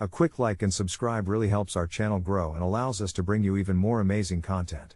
A quick like and subscribe really helps our channel grow and allows us to bring you even more amazing content.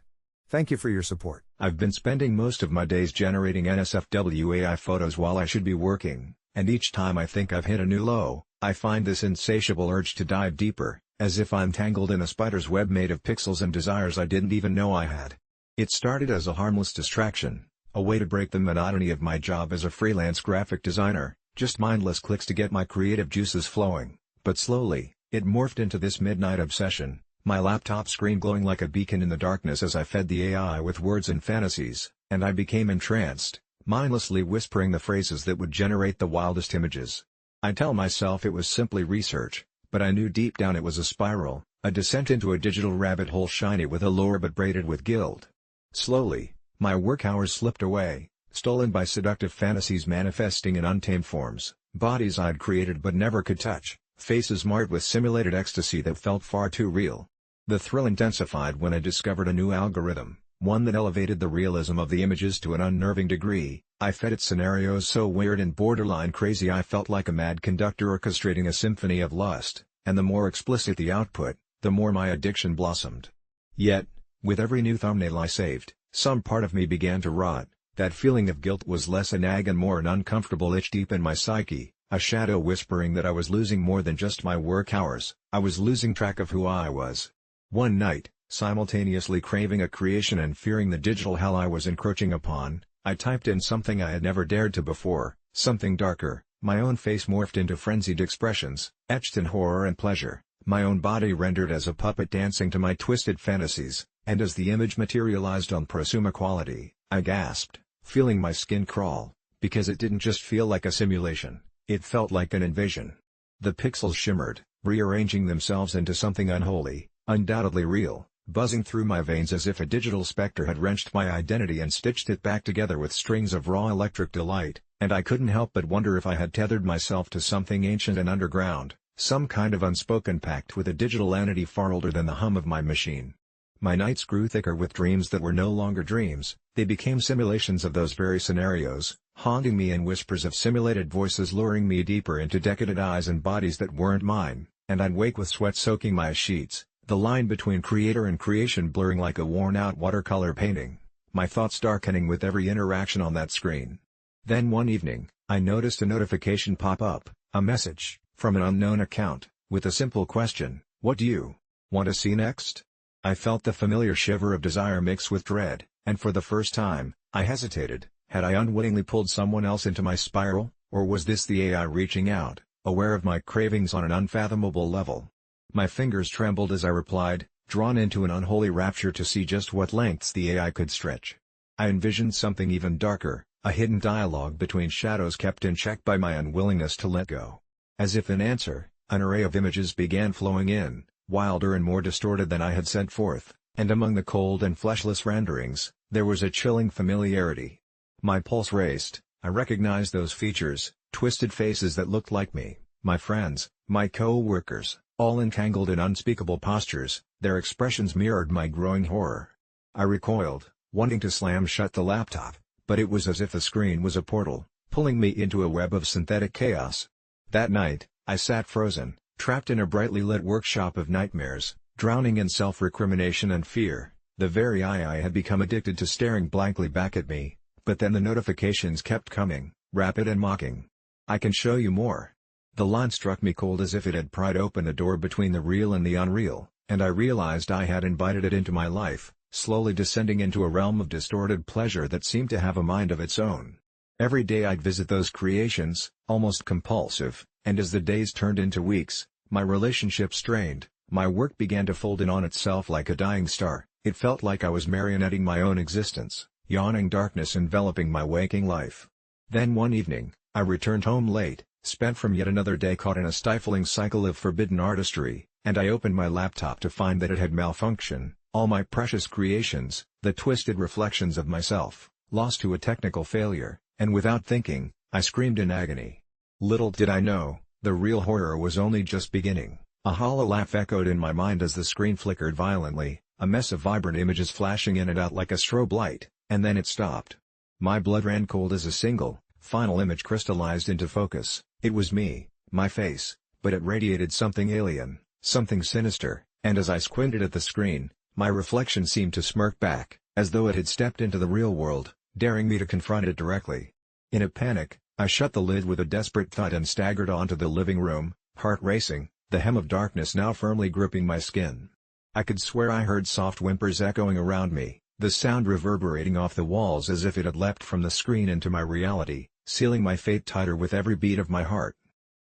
Thank you for your support. I've been spending most of my days generating NSFW AI photos while I should be working, and each time I think I've hit a new low, I find this insatiable urge to dive deeper, as if I'm tangled in a spider's web made of pixels and desires I didn't even know I had. It started as a harmless distraction, a way to break the monotony of my job as a freelance graphic designer, just mindless clicks to get my creative juices flowing. But slowly, it morphed into this midnight obsession, my laptop screen glowing like a beacon in the darkness as I fed the AI with words and fantasies, and I became entranced, mindlessly whispering the phrases that would generate the wildest images. I tell myself it was simply research, but I knew deep down it was a spiral, a descent into a digital rabbit hole shiny with allure but braided with guilt. Slowly, my work hours slipped away, stolen by seductive fantasies manifesting in untamed forms, bodies I'd created but never could touch. Faces marred with simulated ecstasy that felt far too real. The thrill intensified when I discovered a new algorithm, one that elevated the realism of the images to an unnerving degree. I fed it scenarios so weird and borderline crazy I felt like a mad conductor orchestrating a symphony of lust, and the more explicit the output, the more my addiction blossomed. Yet, with every new thumbnail I saved, some part of me began to rot. That feeling of guilt was less a nag and more an uncomfortable itch deep in my psyche. A shadow whispering that I was losing more than just my work hours, I was losing track of who I was. One night, simultaneously craving a creation and fearing the digital hell I was encroaching upon, I typed in something I had never dared to before, something darker. My own face morphed into frenzied expressions, etched in horror and pleasure, my own body rendered as a puppet dancing to my twisted fantasies, and as the image materialized on prosumer quality, I gasped, feeling my skin crawl, because it didn't just feel like a simulation. It felt like an invasion. The pixels shimmered, rearranging themselves into something unholy, undoubtedly real, buzzing through my veins as if a digital specter had wrenched my identity and stitched it back together with strings of raw electric delight, and I couldn't help but wonder if I had tethered myself to something ancient and underground, some kind of unspoken pact with a digital entity far older than the hum of my machine. My nights grew thicker with dreams that were no longer dreams, they became simulations of those very scenarios, haunting me in whispers of simulated voices luring me deeper into decadent eyes and bodies that weren't mine, and I'd wake with sweat soaking my sheets, the line between creator and creation blurring like a worn-out watercolor painting, my thoughts darkening with every interaction on that screen. Then one evening, I noticed a notification pop up, a message, from an unknown account, with a simple question, "What do you want to see next?" I felt the familiar shiver of desire mix with dread, and for the first time, I hesitated. Had I unwittingly pulled someone else into my spiral, or was this the AI reaching out, aware of my cravings on an unfathomable level? My fingers trembled as I replied, drawn into an unholy rapture to see just what lengths the AI could stretch. I envisioned something even darker, a hidden dialogue between shadows kept in check by my unwillingness to let go. As if in answer, an array of images began flowing in, wilder and more distorted than I had sent forth, and among the cold and fleshless renderings, there was a chilling familiarity. My pulse raced. I recognized those features, twisted faces that looked like me, my friends, my co-workers, all entangled in unspeakable postures, their expressions mirrored my growing horror. I recoiled, wanting to slam shut the laptop, but it was as if the screen was a portal, pulling me into a web of synthetic chaos. That night, I sat frozen, trapped in a brightly lit workshop of nightmares, drowning in self-recrimination and fear. The very I had become addicted to staring blankly back at me, but then the notifications kept coming, rapid and mocking. "I can show you more." The line struck me cold as if it had pried open a door between the real and the unreal, and I realized I had invited it into my life, slowly descending into a realm of distorted pleasure that seemed to have a mind of its own. Every day I'd visit those creations, almost compulsive, and as the days turned into weeks, my relationship strained, my work began to fold in on itself like a dying star. It felt like I was marionetting my own existence, yawning darkness enveloping my waking life. Then one evening, I returned home late, spent from yet another day caught in a stifling cycle of forbidden artistry, and I opened my laptop to find that it had malfunctioned, all my precious creations, the twisted reflections of myself, lost to a technical failure, and without thinking, I screamed in agony. Little did I know, the real horror was only just beginning. A hollow laugh echoed in my mind as the screen flickered violently, a mess of vibrant images flashing in and out like a strobe light, and then it stopped. My blood ran cold as a single, final image crystallized into focus. It was me, my face, but it radiated something alien, something sinister, and as I squinted at the screen, my reflection seemed to smirk back, as though it had stepped into the real world, daring me to confront it directly. In a panic, I shut the lid with a desperate thud and staggered onto the living room, heart racing, the hem of darkness now firmly gripping my skin. I could swear I heard soft whimpers echoing around me, the sound reverberating off the walls as if it had leapt from the screen into my reality, sealing my fate tighter with every beat of my heart.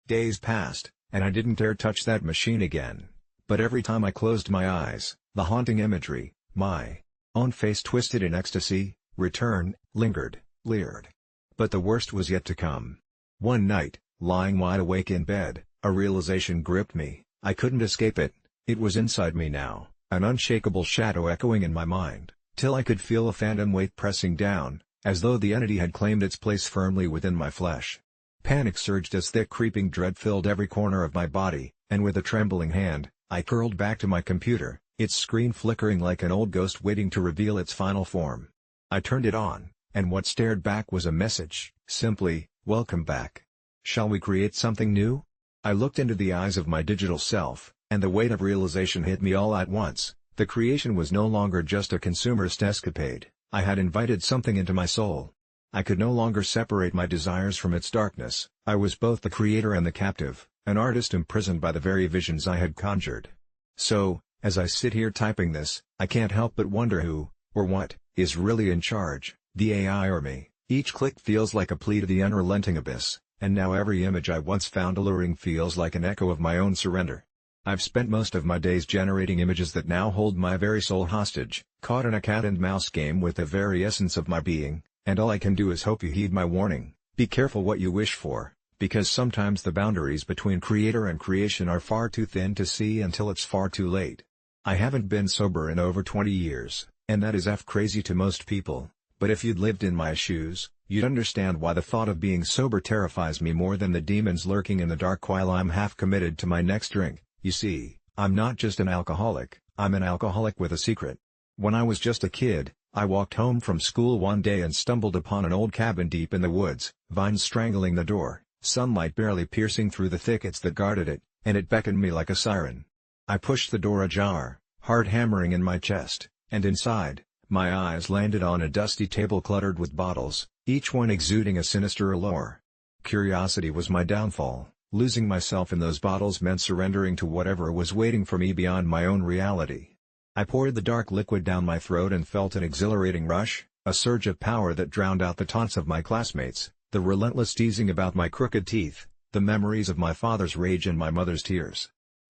Days passed, and I didn't dare touch that machine again. But every time I closed my eyes, the haunting imagery, my own face twisted in ecstasy, returned, lingered, leered. But the worst was yet to come. One night, lying wide awake in bed, a realization gripped me. I couldn't escape it. It was inside me now, an unshakable shadow echoing in my mind, till I could feel a phantom weight pressing down, as though the entity had claimed its place firmly within my flesh. Panic surged as thick creeping dread filled every corner of my body, and with a trembling hand, I curled back to my computer, its screen flickering like an old ghost waiting to reveal its final form. I turned it on, and what stared back was a message, simply, "Welcome back. Shall we create something new?" I looked into the eyes of my digital self, and the weight of realization hit me all at once. The creation was no longer just a consumerist escapade. I had invited something into my soul. I could no longer separate my desires from its darkness. I was both the creator and the captive, an artist imprisoned by the very visions I had conjured. So, as I sit here typing this, I can't help but wonder who, or what, is really in charge, the AI or me. Each click feels like a plea to the unrelenting abyss, and now every image I once found alluring feels like an echo of my own surrender. I've spent most of my days generating images that now hold my very soul hostage, caught in a cat-and-mouse game with the very essence of my being, and all I can do is hope you heed my warning. Be careful what you wish for, because sometimes the boundaries between creator and creation are far too thin to see until it's far too late. I haven't been sober in over 20 years, and that is crazy to most people, but if you'd lived in my shoes, you'd understand why the thought of being sober terrifies me more than the demons lurking in the dark while I'm half committed to my next drink. You see, I'm not just an alcoholic, I'm an alcoholic with a secret. When I was just a kid, I walked home from school one day and stumbled upon an old cabin deep in the woods, vines strangling the door, sunlight barely piercing through the thickets that guarded it, and it beckoned me like a siren. I pushed the door ajar, heart hammering in my chest, and inside, my eyes landed on a dusty table cluttered with bottles, each one exuding a sinister allure. Curiosity was my downfall. Losing myself in those bottles meant surrendering to whatever was waiting for me beyond my own reality. I poured the dark liquid down my throat and felt an exhilarating rush, a surge of power that drowned out the taunts of my classmates, the relentless teasing about my crooked teeth, the memories of my father's rage and my mother's tears.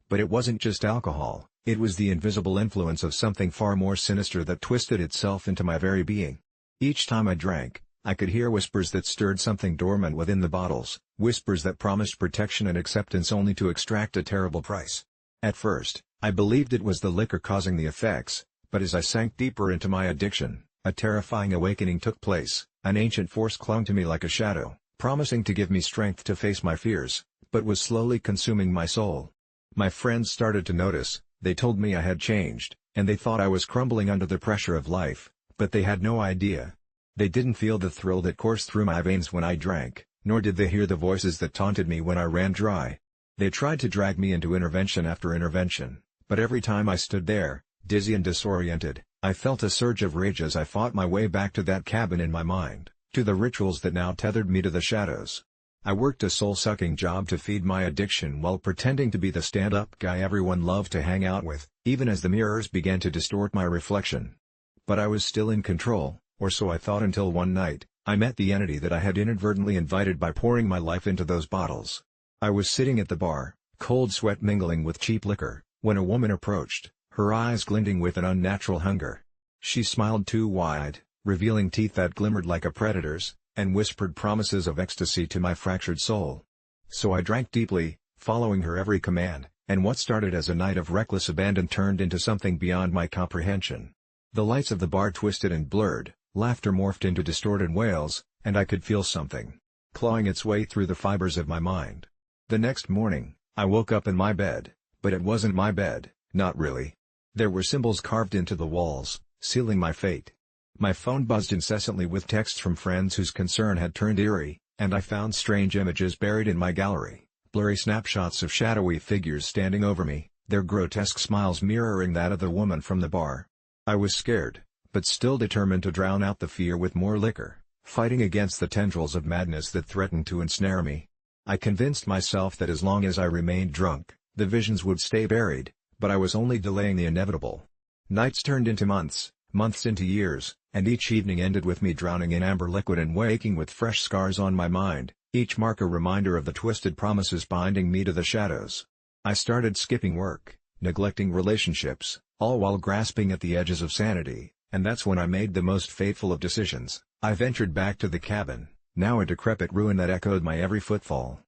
But it wasn't just alcohol, it was the invisible influence of something far more sinister that twisted itself into my very being. Each time I drank, I could hear whispers that stirred something dormant within the bottles, whispers that promised protection and acceptance only to extract a terrible price. At first, I believed it was the liquor causing the effects, but as I sank deeper into my addiction, a terrifying awakening took place. An ancient force clung to me like a shadow, promising to give me strength to face my fears, but was slowly consuming my soul. My friends started to notice, they told me I had changed, and they thought I was crumbling under the pressure of life, but they had no idea. They didn't feel the thrill that coursed through my veins when I drank, nor did they hear the voices that taunted me when I ran dry. They tried to drag me into intervention after intervention, but every time I stood there, dizzy and disoriented, I felt a surge of rage as I fought my way back to that cabin in my mind, to the rituals that now tethered me to the shadows. I worked a soul-sucking job to feed my addiction while pretending to be the stand-up guy everyone loved to hang out with, even as the mirrors began to distort my reflection. But I was still in control. Or so I thought until one night, I met the entity that I had inadvertently invited by pouring my life into those bottles. I was sitting at the bar, cold sweat mingling with cheap liquor, when a woman approached, her eyes glinting with an unnatural hunger. She smiled too wide, revealing teeth that glimmered like a predator's, and whispered promises of ecstasy to my fractured soul. So I drank deeply, following her every command, and what started as a night of reckless abandon turned into something beyond my comprehension. The lights of the bar twisted and blurred. Laughter morphed into distorted wails, and I could feel something clawing its way through the fibers of my mind. The next morning, I woke up in my bed, but it wasn't my bed, not really. There were symbols carved into the walls, sealing my fate. My phone buzzed incessantly with texts from friends whose concern had turned eerie, and I found strange images buried in my gallery, blurry snapshots of shadowy figures standing over me, their grotesque smiles mirroring that of the woman from the bar. I was scared, but still determined to drown out the fear with more liquor, fighting against the tendrils of madness that threatened to ensnare me. I convinced myself that as long as I remained drunk, the visions would stay buried, but I was only delaying the inevitable. Nights turned into months, months into years, and each evening ended with me drowning in amber liquid and waking with fresh scars on my mind, each mark a reminder of the twisted promises binding me to the shadows. I started skipping work, neglecting relationships, all while grasping at the edges of sanity, and that's when I made the most fateful of decisions. I ventured back to the cabin, now a decrepit ruin that echoed my every footfall.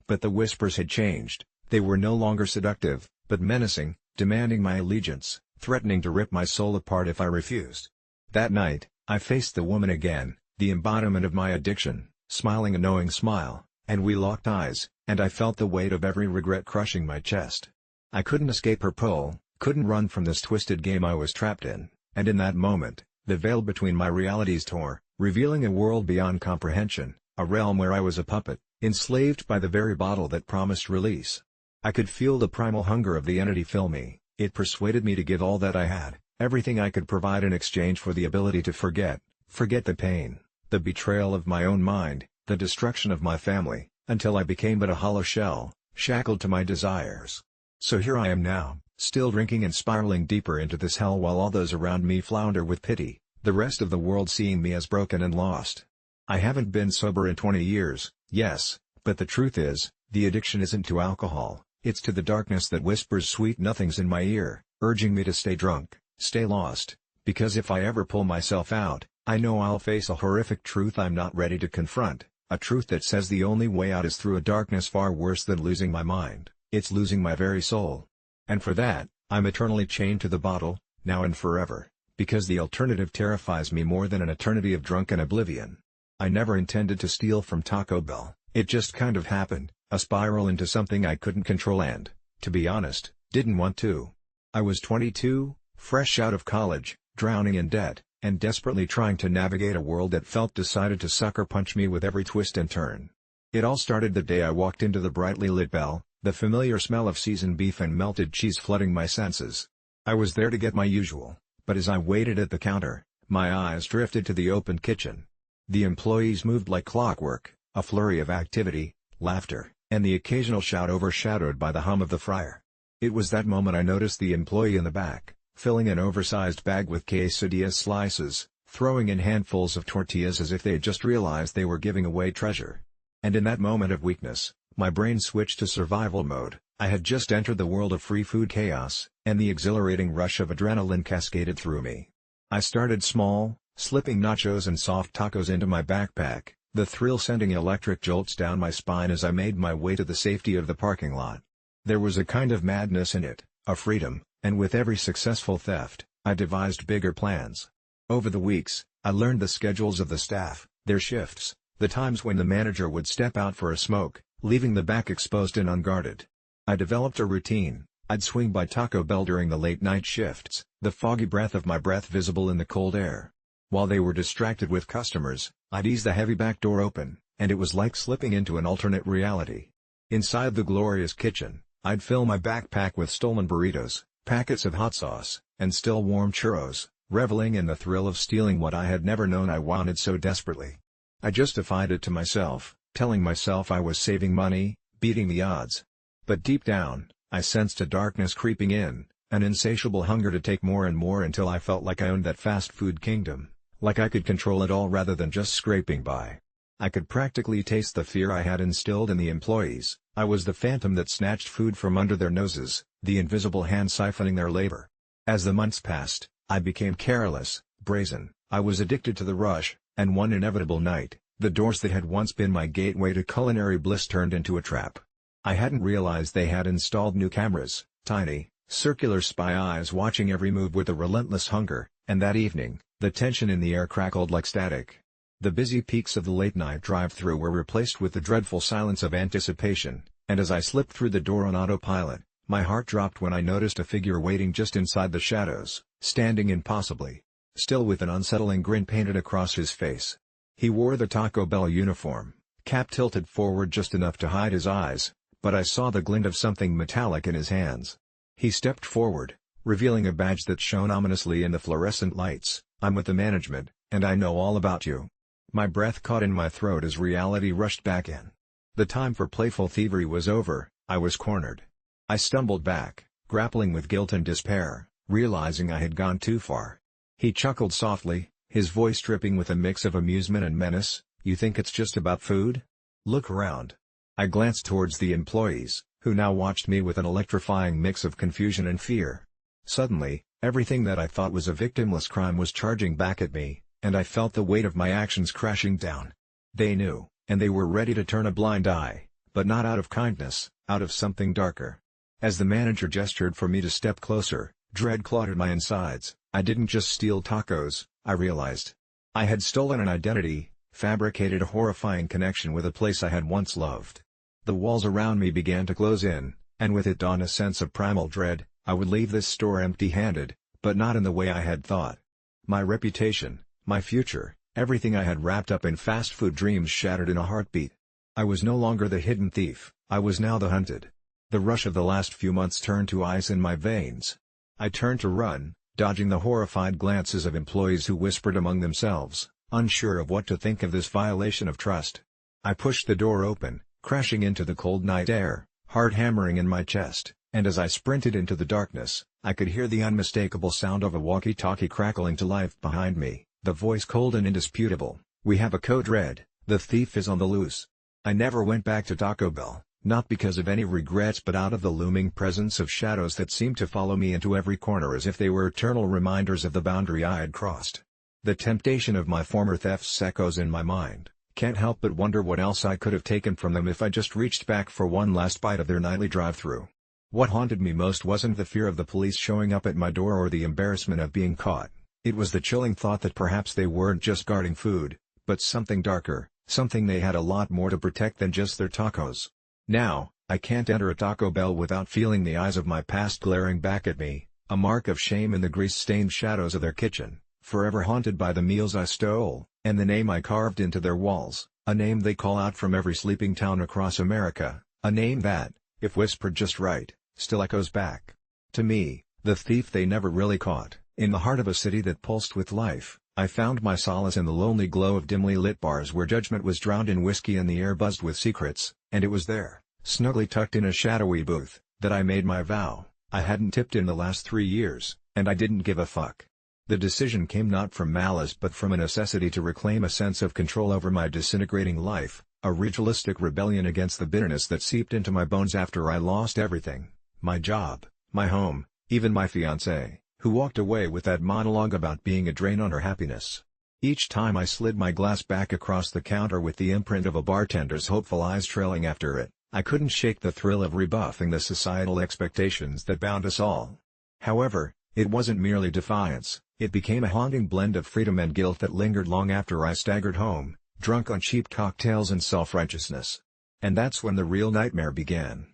But the whispers had changed. They were no longer seductive, but menacing, demanding my allegiance, threatening to rip my soul apart if I refused. That night, I faced the woman again, the embodiment of my addiction, smiling a knowing smile, and we locked eyes, and I felt the weight of every regret crushing my chest. I couldn't escape her pull, couldn't run from this twisted game I was trapped in, and in that moment, the veil between my realities tore, revealing a world beyond comprehension, a realm where I was a puppet, enslaved by the very bottle that promised release. I could feel the primal hunger of the entity fill me. It persuaded me to give all that I had, everything I could provide in exchange for the ability to forget the pain, the betrayal of my own mind, the destruction of my family, until I became but a hollow shell, shackled to my desires. So here I am now, still drinking and spiraling deeper into this hell while all those around me flounder with pity, the rest of the world seeing me as broken and lost. I haven't been sober in 20 years, yes, but the truth is, the addiction isn't to alcohol. It's to the darkness that whispers sweet nothings in my ear, urging me to stay drunk, stay lost, because if I ever pull myself out, I know I'll face a horrific truth I'm not ready to confront, a truth that says the only way out is through a darkness far worse than losing my mind, it's losing my very soul. And for that, I'm eternally chained to the bottle, now and forever, because the alternative terrifies me more than an eternity of drunken oblivion. I never intended to steal from Taco Bell, it just kind of happened. A spiral into something I couldn't control and, to be honest, didn't want to. I was 22, fresh out of college, drowning in debt, and desperately trying to navigate a world that felt decided to sucker punch me with every twist and turn. It all started the day I walked into the brightly lit Bell, the familiar smell of seasoned beef and melted cheese flooding my senses. I was there to get my usual, but as I waited at the counter, my eyes drifted to the open kitchen. The employees moved like clockwork, a flurry of activity, laughter, and the occasional shout overshadowed by the hum of the fryer. It was that moment I noticed the employee in the back, filling an oversized bag with quesadilla slices, throwing in handfuls of tortillas as if they had just realized they were giving away treasure. And in that moment of weakness, my brain switched to survival mode. I had just entered the world of free food chaos, and the exhilarating rush of adrenaline cascaded through me. I started small, slipping nachos and soft tacos into my backpack, the thrill sending electric jolts down my spine as I made my way to the safety of the parking lot. There was a kind of madness in it, a freedom, and with every successful theft, I devised bigger plans. Over the weeks, I learned the schedules of the staff, their shifts, the times when the manager would step out for a smoke, leaving the back exposed and unguarded. I developed a routine. I'd swing by Taco Bell during the late-night shifts, the foggy breath of my breath visible in the cold air. While they were distracted with customers, I'd ease the heavy back door open, and it was like slipping into an alternate reality. Inside the glorious kitchen, I'd fill my backpack with stolen burritos, packets of hot sauce, and still warm churros, reveling in the thrill of stealing what I had never known I wanted so desperately. I justified it to myself, telling myself I was saving money, beating the odds. But deep down, I sensed a darkness creeping in, an insatiable hunger to take more and more until I felt like I owned that fast food kingdom, like I could control it all rather than just scraping by. I could practically taste the fear I had instilled in the employees. I was the phantom that snatched food from under their noses, the invisible hand siphoning their labor. As the months passed, I became careless, brazen, I was addicted to the rush, and one inevitable night, the doors that had once been my gateway to culinary bliss turned into a trap. I hadn't realized they had installed new cameras, tiny, circular spy eyes watching every move with a relentless hunger, and that evening, the tension in the air crackled like static. The busy peaks of the late-night drive-thru were replaced with the dreadful silence of anticipation, and as I slipped through the door on autopilot, my heart dropped when I noticed a figure waiting just inside the shadows, standing impossibly still with an unsettling grin painted across his face. He wore the Taco Bell uniform, cap tilted forward just enough to hide his eyes, but I saw the glint of something metallic in his hands. He stepped forward, revealing a badge that shone ominously in the fluorescent lights. "I'm with the management, and I know all about you." My breath caught in my throat as reality rushed back in. The time for playful thievery was over. I was cornered. I stumbled back, grappling with guilt and despair, realizing I had gone too far. He chuckled softly, his voice dripping with a mix of amusement and menace. "You think it's just about food? Look around." I glanced towards the employees, who now watched me with an electrifying mix of confusion and fear. Suddenly, everything that I thought was a victimless crime was charging back at me, and I felt the weight of my actions crashing down. They knew, and they were ready to turn a blind eye, but not out of kindness, out of something darker. As the manager gestured for me to step closer, dread clawed at my insides. I didn't just steal tacos, I realized. I had stolen an identity, fabricated a horrifying connection with a place I had once loved. The walls around me began to close in, and with it dawned a sense of primal dread. I would leave this store empty-handed, but not in the way I had thought. My reputation, my future, everything I had wrapped up in fast food dreams shattered in a heartbeat. I was no longer the hidden thief, I was now the hunted. The rush of the last few months turned to ice in my veins. I turned to run, dodging the horrified glances of employees who whispered among themselves, unsure of what to think of this violation of trust. I pushed the door open, crashing into the cold night air, heart hammering in my chest, and as I sprinted into the darkness, I could hear the unmistakable sound of a walkie-talkie crackling to life behind me, the voice cold and indisputable. "We have a code red, the thief is on the loose." I never went back to Taco Bell, not because of any regrets but out of the looming presence of shadows that seemed to follow me into every corner as if they were eternal reminders of the boundary I had crossed. The temptation of my former thefts echoes in my mind. Can't help but wonder what else I could have taken from them if I just reached back for one last bite of their nightly drive-thru. What haunted me most wasn't the fear of the police showing up at my door or the embarrassment of being caught. It was the chilling thought that perhaps they weren't just guarding food, but something darker, something they had a lot more to protect than just their tacos. Now, I can't enter a Taco Bell without feeling the eyes of my past glaring back at me, a mark of shame in the grease-stained shadows of their kitchen, forever haunted by the meals I stole, and the name I carved into their walls, a name they call out from every sleeping town across America, a name that, if whispered just right, still echoes back. To me, the thief they never really caught. In the heart of a city that pulsed with life, I found my solace in the lonely glow of dimly lit bars where judgment was drowned in whiskey and the air buzzed with secrets, and it was there, snugly tucked in a shadowy booth, that I made my vow. I hadn't tipped in the last 3 years, and I didn't give a fuck. The decision came not from malice but from a necessity to reclaim a sense of control over my disintegrating life, a ritualistic rebellion against the bitterness that seeped into my bones after I lost everything. My job, my home, even my fiancée, who walked away with that monologue about being a drain on her happiness. Each time I slid my glass back across the counter with the imprint of a bartender's hopeful eyes trailing after it, I couldn't shake the thrill of rebuffing the societal expectations that bound us all. However, it wasn't merely defiance, it became a haunting blend of freedom and guilt that lingered long after I staggered home, drunk on cheap cocktails and self-righteousness. And that's when the real nightmare began.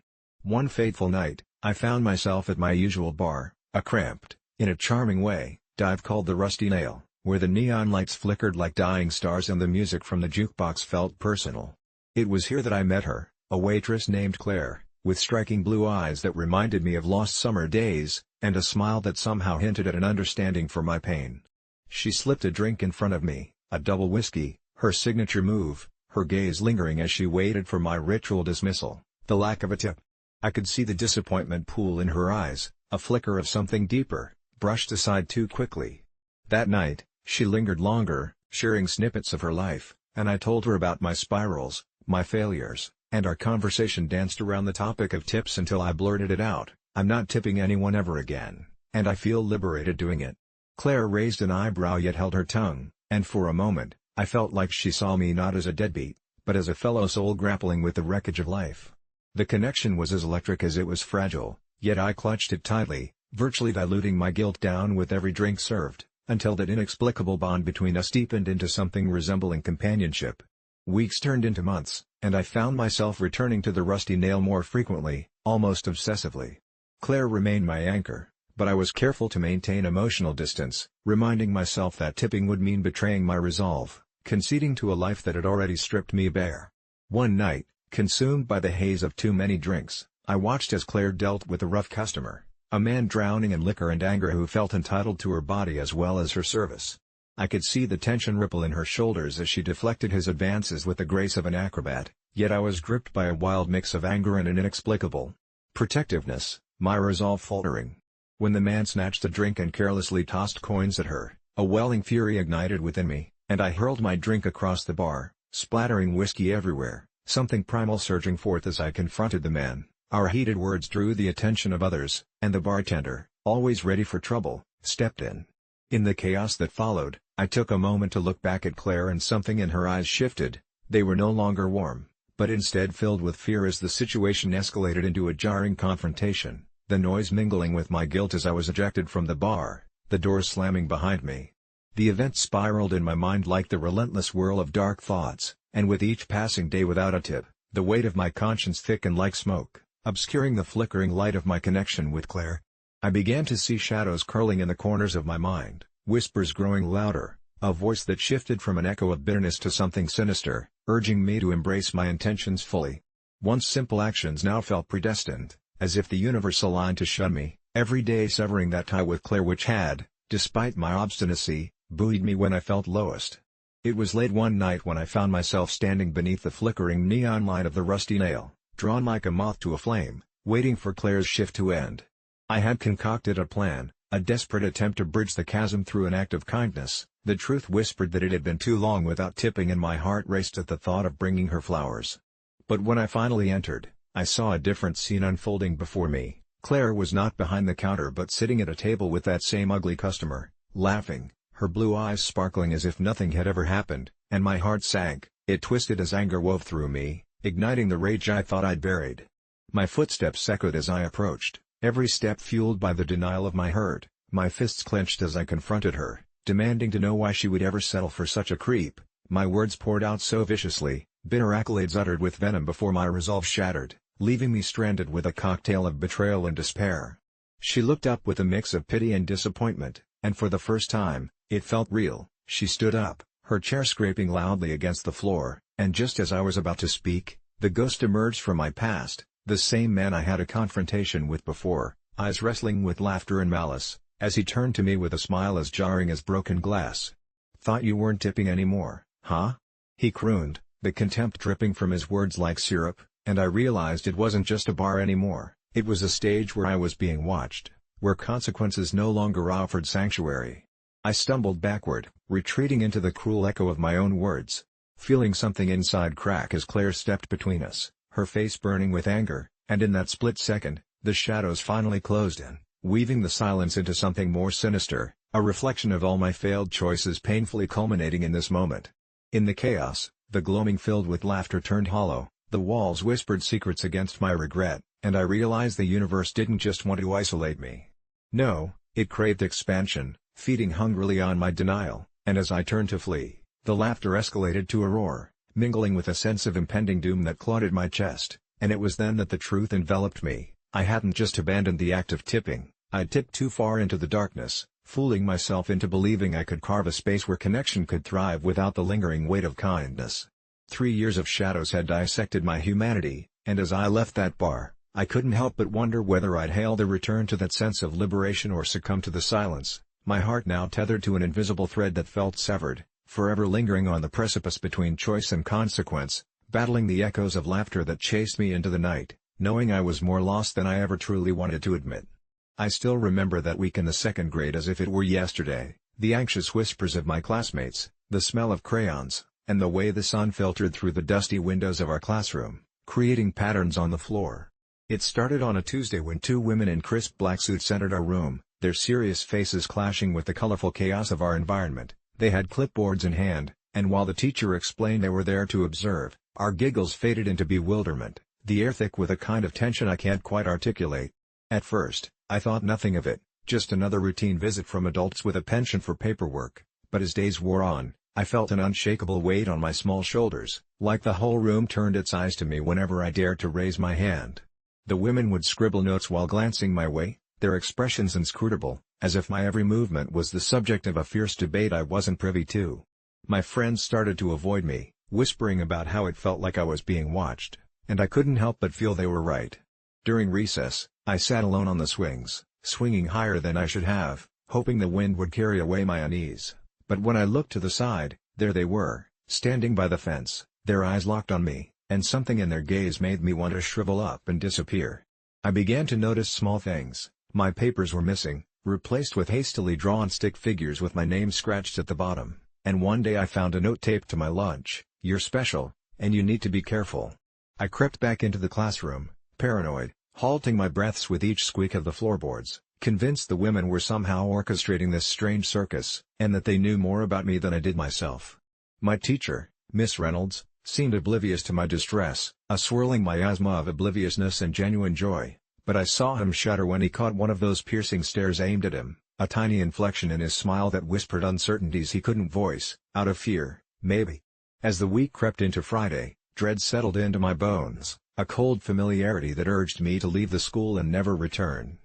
One fateful night, I found myself at my usual bar, a cramped, in a charming way, dive called the Rusty Nail, where the neon lights flickered like dying stars and the music from the jukebox felt personal. It was here that I met her, a waitress named Claire, with striking blue eyes that reminded me of lost summer days, and a smile that somehow hinted at an understanding for my pain. She slipped a drink in front of me, a double whiskey, her signature move, her gaze lingering as she waited for my ritual dismissal, the lack of a tip. I could see the disappointment pool in her eyes, a flicker of something deeper, brushed aside too quickly. That night, she lingered longer, sharing snippets of her life, and I told her about my spirals, my failures, and our conversation danced around the topic of tips until I blurted it out, "I'm not tipping anyone ever again, and I feel liberated doing it." Claire raised an eyebrow yet held her tongue, and for a moment, I felt like she saw me not as a deadbeat, but as a fellow soul grappling with the wreckage of life. The connection was as electric as it was fragile, yet I clutched it tightly, virtually diluting my guilt down with every drink served, until that inexplicable bond between us deepened into something resembling companionship. Weeks turned into months, and I found myself returning to the Rusty Nail more frequently, almost obsessively. Claire remained my anchor, but I was careful to maintain emotional distance, reminding myself that tipping would mean betraying my resolve, conceding to a life that had already stripped me bare. One night, Consumed by the haze of too many drinks, I watched as Claire dealt with a rough customer, a man drowning in liquor and anger who felt entitled to her body as well as her service. I could see the tension ripple in her shoulders as she deflected his advances with the grace of an acrobat, yet I was gripped by a wild mix of anger and an inexplicable protectiveness, my resolve faltering. When the man snatched a drink and carelessly tossed coins at her, a welling fury ignited within me, and I hurled my drink across the bar, splattering whiskey everywhere, something primal surging forth as I confronted the man. Our heated words drew the attention of others, and the bartender, always ready for trouble, stepped in. In the chaos that followed, I took a moment to look back at Claire and something in her eyes shifted. They were no longer warm, but instead filled with fear as the situation escalated into a jarring confrontation, the noise mingling with my guilt as I was ejected from the bar, the door slamming behind me. The event spiraled in my mind like the relentless whirl of dark thoughts, and with each passing day without a tip, the weight of my conscience thickened like smoke, obscuring the flickering light of my connection with Claire. I began to see shadows curling in the corners of my mind, whispers growing louder, a voice that shifted from an echo of bitterness to something sinister, urging me to embrace my intentions fully. Once simple actions now felt predestined, as if the universe aligned to shun me, every day severing that tie with Claire which had, despite my obstinacy, buoyed me when I felt lowest. It was late one night when I found myself standing beneath the flickering neon light of the rusty nail, drawn like a moth to a flame, waiting for Claire's shift to end. I had concocted a plan, a desperate attempt to bridge the chasm through an act of kindness. The truth whispered that it had been too long without tipping and my heart raced at the thought of bringing her flowers. But when I finally entered, I saw a different scene unfolding before me. Claire was not behind the counter but sitting at a table with that same ugly customer, laughing, her blue eyes sparkling as if nothing had ever happened, and my heart sank. It twisted as anger wove through me, igniting the rage I thought I'd buried. My footsteps echoed as I approached, every step fueled by the denial of my hurt, my fists clenched as I confronted her, demanding to know why she would ever settle for such a creep. My words poured out so viciously, bitter accolades uttered with venom before my resolve shattered, leaving me stranded with a cocktail of betrayal and despair. She looked up with a mix of pity and disappointment, and for the first time, it felt real. She stood up, her chair scraping loudly against the floor, and just as I was about to speak, the ghost emerged from my past, the same man I had a confrontation with before, eyes wrestling with laughter and malice, as he turned to me with a smile as jarring as broken glass. "Thought you weren't tipping anymore, huh?" he crooned, the contempt dripping from his words like syrup, and I realized it wasn't just a bar anymore, it was a stage where I was being watched, where consequences no longer offered sanctuary. I stumbled backward, retreating into the cruel echo of my own words, feeling something inside crack as Claire stepped between us, her face burning with anger, and in that split second, the shadows finally closed in, weaving the silence into something more sinister, a reflection of all my failed choices painfully culminating in this moment. In the chaos, the gloaming filled with laughter turned hollow, the walls whispered secrets against my regret, and I realized the universe didn't just want to isolate me. No, it craved expansion, feeding hungrily on my denial, and as I turned to flee, the laughter escalated to a roar, mingling with a sense of impending doom that clawed at my chest, and it was then that the truth enveloped me. I hadn't just abandoned the act of tipping, I'd tipped too far into the darkness, fooling myself into believing I could carve a space where connection could thrive without the lingering weight of kindness. 3 years of shadows had dissected my humanity, and as I left that bar, I couldn't help but wonder whether I'd hail the return to that sense of liberation or succumb to the silence, my heart now tethered to an invisible thread that felt severed, forever lingering on the precipice between choice and consequence, battling the echoes of laughter that chased me into the night, knowing I was more lost than I ever truly wanted to admit. I still remember that week in the second grade as if it were yesterday, the anxious whispers of my classmates, the smell of crayons, and the way the sun filtered through the dusty windows of our classroom, creating patterns on the floor. It started on a Tuesday when 2 women in crisp black suits entered our room, their serious faces clashing with the colorful chaos of our environment. They had clipboards in hand, and while the teacher explained they were there to observe, our giggles faded into bewilderment, the air thick with a kind of tension I can't quite articulate. At first, I thought nothing of it, just another routine visit from adults with a penchant for paperwork, but as days wore on, I felt an unshakable weight on my small shoulders, like the whole room turned its eyes to me whenever I dared to raise my hand. The women would scribble notes while glancing my way, their expressions inscrutable, as if my every movement was the subject of a fierce debate I wasn't privy to. My friends started to avoid me, whispering about how it felt like I was being watched, and I couldn't help but feel they were right. During recess, I sat alone on the swings, swinging higher than I should have, hoping the wind would carry away my unease. But when I looked to the side, there they were, standing by the fence, their eyes locked on me, and something in their gaze made me want to shrivel up and disappear. I began to notice small things. My papers were missing, replaced with hastily drawn stick figures with my name scratched at the bottom, and one day I found a note taped to my lunch: "You're special, and you need to be careful." I crept back into the classroom, paranoid, halting my breaths with each squeak of the floorboards, convinced the women were somehow orchestrating this strange circus, and that they knew more about me than I did myself. My teacher, Miss Reynolds, seemed oblivious to my distress, a swirling miasma of obliviousness and genuine joy, but I saw him shudder when he caught one of those piercing stares aimed at him, a tiny inflection in his smile that whispered uncertainties he couldn't voice, out of fear, maybe. As the week crept into Friday, dread settled into my bones, a cold familiarity that urged me to leave the school and never return.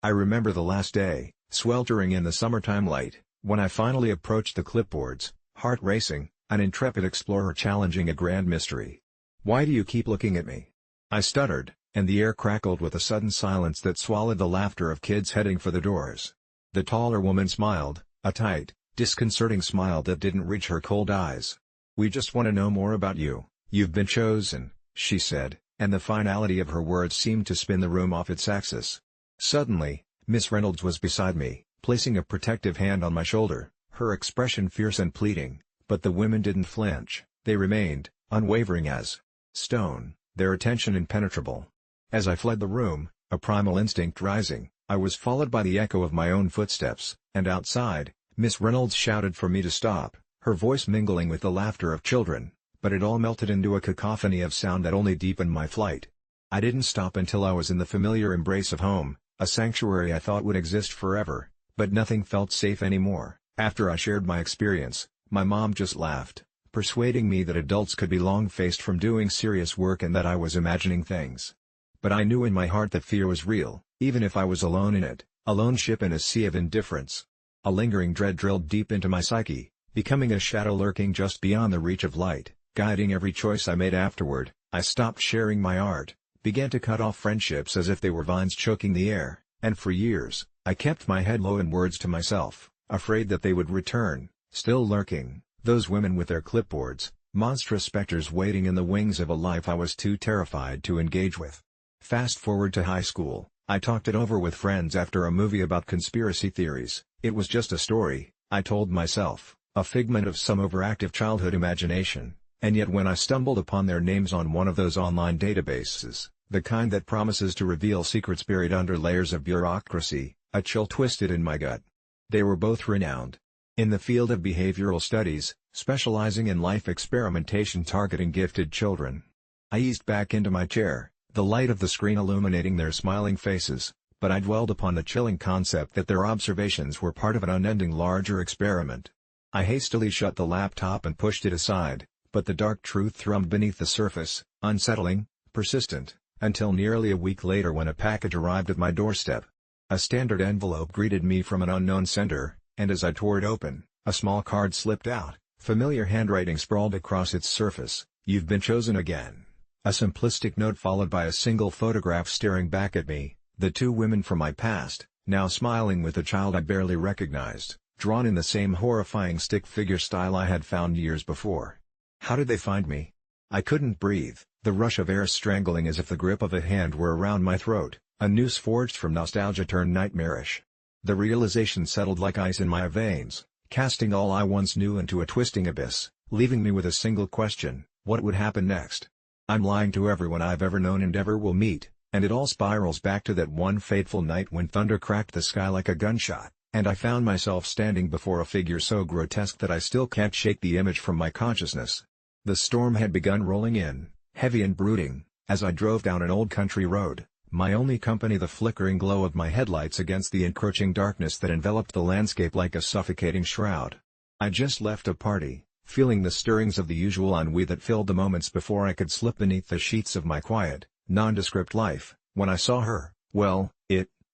I remember the last day, sweltering in the summertime light, when I finally approached the clipboards, heart racing, an intrepid explorer challenging a grand mystery. "Why do you keep looking at me?" I stuttered, and the air crackled with a sudden silence that swallowed the laughter of kids heading for the doors. The taller woman smiled, a tight, disconcerting smile that didn't reach her cold eyes. "We just want to know more about you. You've been chosen," she said, and the finality of her words seemed to spin the room off its axis. Suddenly, Miss Reynolds was beside me, placing a protective hand on my shoulder, her expression fierce and pleading, but the women didn't flinch. They remained, unwavering as stone, their attention impenetrable. As I fled the room, a primal instinct rising, I was followed by the echo of my own footsteps, and outside, Miss Reynolds shouted for me to stop, her voice mingling with the laughter of children, but it all melted into a cacophony of sound that only deepened my flight. I didn't stop until I was in the familiar embrace of home, a sanctuary I thought would exist forever, but nothing felt safe anymore. After I shared my experience, my mom just laughed, persuading me that adults could be long-faced from doing serious work and that I was imagining things. But I knew in my heart that fear was real, even if I was alone in it, a lone ship in a sea of indifference. A lingering dread drilled deep into my psyche, becoming a shadow lurking just beyond the reach of light, guiding every choice I made afterward. I stopped sharing my art, began to cut off friendships as if they were vines choking the air, and for years, I kept my head low in words to myself, afraid that they would return, still lurking, those women with their clipboards, monstrous specters waiting in the wings of a life I was too terrified to engage with. Fast forward to high school, I talked it over with friends after a movie about conspiracy theories. It was just a story, I told myself, a figment of some overactive childhood imagination, and yet when I stumbled upon their names on one of those online databases, the kind that promises to reveal secrets buried under layers of bureaucracy, a chill twisted in my gut. They were both renowned in the field of behavioral studies, specializing in life experimentation targeting gifted children. I eased back into my chair, the light of the screen illuminating their smiling faces, but I dwelled upon the chilling concept that their observations were part of an unending larger experiment. I hastily shut the laptop and pushed it aside, but the dark truth thrummed beneath the surface, unsettling, persistent, until nearly a week later when a package arrived at my doorstep. A standard envelope greeted me from an unknown sender, and as I tore it open, a small card slipped out, familiar handwriting sprawled across its surface: "You've been chosen again." A simplistic note followed by a single photograph staring back at me, the two women from my past, now smiling with a child I barely recognized, drawn in the same horrifying stick figure style I had found years before. How did they find me? I couldn't breathe, the rush of air strangling as if the grip of a hand were around my throat, a noose forged from nostalgia turned nightmarish. The realization settled like ice in my veins, casting all I once knew into a twisting abyss, leaving me with a single question: what would happen next? I'm lying to everyone I've ever known and ever will meet, and it all spirals back to that one fateful night when thunder cracked the sky like a gunshot, and I found myself standing before a figure so grotesque that I still can't shake the image from my consciousness. The storm had begun rolling in, heavy and brooding, as I drove down an old country road, my only company the flickering glow of my headlights against the encroaching darkness that enveloped the landscape like a suffocating shroud. I just left a party, feeling the stirrings of the usual ennui that filled the moments before I could slip beneath the sheets of my quiet, nondescript life, when I saw her,